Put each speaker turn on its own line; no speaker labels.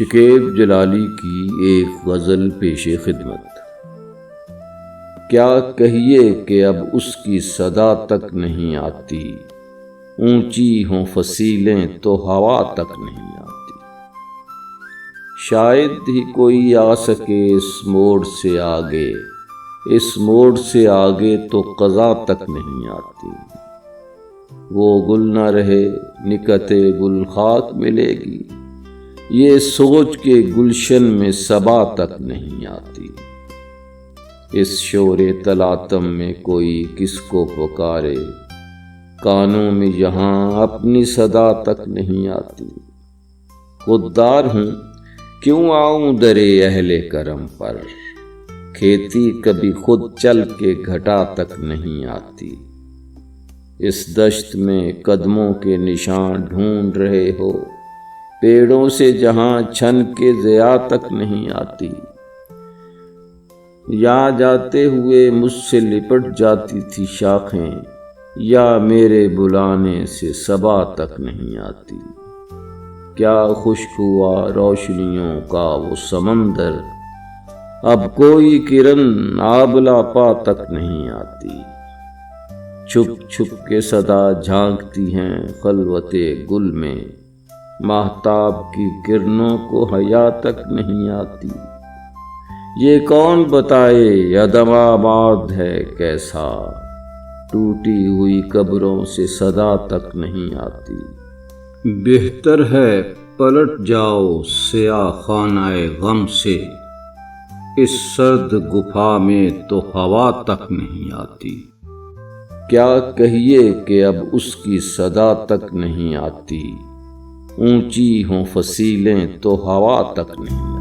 شکیب جلالی کی ایک غزل پیش خدمت۔ کیا کہیے کہ اب اس کی صدا تک نہیں آتی، اونچی ہوں فصیلیں تو ہوا تک نہیں آتی۔ شاید ہی کوئی آ سکے اس موڑ سے آگے، اس موڑ سے آگے تو قضا تک نہیں آتی۔ وہ گل نہ رہے نکہت گل خاک ملے گی، یہ سوچ کے گلشن میں صبا تک نہیں آتی۔ اس شور تلاطم میں کوئی کس کو پکارے، کانوں میں یہاں اپنی صدا تک نہیں آتی۔ خوددار ہوں کیوں آؤں درِ اہل کرم پر، کھیتی کبھی خود چل کے گھٹا تک نہیں آتی۔ اس دشت میں قدموں کے نشان ڈھونڈ رہے ہو، پیڑوں سے جہاں چھن کے ضیا تک نہیں آتی۔ یا جاتے ہوئے مجھ سے لپٹ جاتی تھی شاخیں، یا میرے بلانے سے صبا تک نہیں آتی۔ کیا خشک ہوا روشنیوں کا وہ سمندر، اب کوئی کرن آبلہ پا تک نہیں آتی۔ چھپ چھپ کے صدا جھانکتی ہیں خلوت گل میں، ماہتاب کی کرنوں کو حیا تک نہیں آتی۔ یہ کون بتائے عدم آباد ہے کیسا، ٹوٹی ہوئی قبروں سے صدا تک نہیں آتی۔ بہتر ہے پلٹ جاؤ سیاہ خانہ غم سے، اس سرد گفا میں تو ہوا تک نہیں آتی۔ کیا کہیے کہ اب اس کی صدا تک نہیں آتی، اونچی ہوں فصیلیں تو ہوا تک نہیں آتی۔